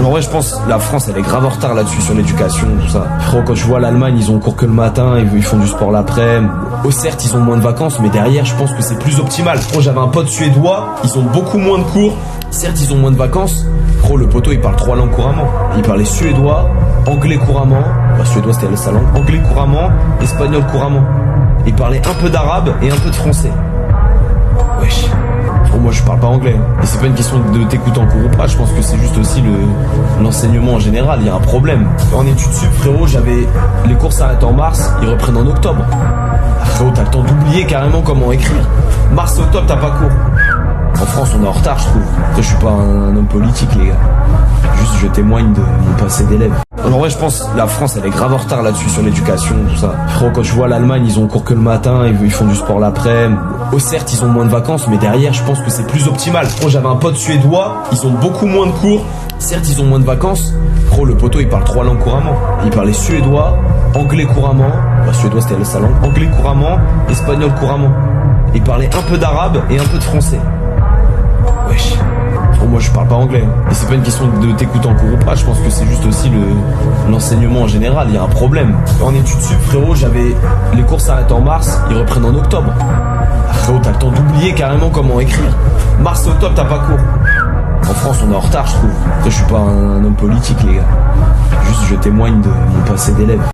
En vrai, je pense la France, elle est grave en retard là-dessus sur l'éducation, tout ça. Frérot, quand tu vois l'Allemagne, ils ont cours que le matin, ils font du sport l'après-midi. Certes, ils ont moins de vacances, mais derrière, je pense que c'est plus optimal. Frérot, j'avais un pote suédois, ils ont beaucoup moins de cours. Certes, ils ont moins de vacances. Frérot, le poteau, il parle 3 langues couramment. Il parlait suédois, anglais couramment. Enfin, suédois, c'était sa langue. Anglais couramment, espagnol couramment. Il parlait un peu d'arabe et un peu de français. Wesh. Bon, moi je parle pas anglais. Et c'est pas une question de t'écouter en cours ou pas, je pense que c'est juste aussi l'enseignement en général, il y a un problème. En études sup, frérot, les cours s'arrêtent en mars, ils reprennent en octobre. Frérot, t'as le temps d'oublier carrément comment écrire. Mars et octobre, t'as pas cours. En France, on est en retard, je trouve. Je suis pas un homme politique, les gars. Juste, je témoigne de mon passé d'élève. En vrai, je pense la France, elle est grave en retard là-dessus sur l'éducation, tout ça. Frérot, quand tu vois l'Allemagne, ils ont cours que le matin, ils font du sport l'après-midi. Certes, ils ont moins de vacances, mais derrière, je pense que c'est plus optimal. Frérot, j'avais un pote suédois, ils ont beaucoup moins de cours. Certes, ils ont moins de vacances. Frérot, le poteau, il parle 3 langues couramment. Il parlait suédois, anglais couramment. Enfin, suédois, c'était sa langue. Anglais couramment, espagnol couramment. Il parlait un peu d'arabe et un peu de français. Wesh. Bon, moi je parle pas anglais. Et c'est pas une question de t'écouter en cours ou pas, je pense que c'est juste aussi l'enseignement en général, il y a un problème. En études sup, frérot, les cours s'arrêtent en mars, ils reprennent en octobre. Frérot, t'as le temps d'oublier carrément comment écrire. Mars et octobre, t'as pas cours. En France, on est en retard, je trouve. Je suis pas un homme politique, les gars. Juste, je témoigne de mon passé d'élève.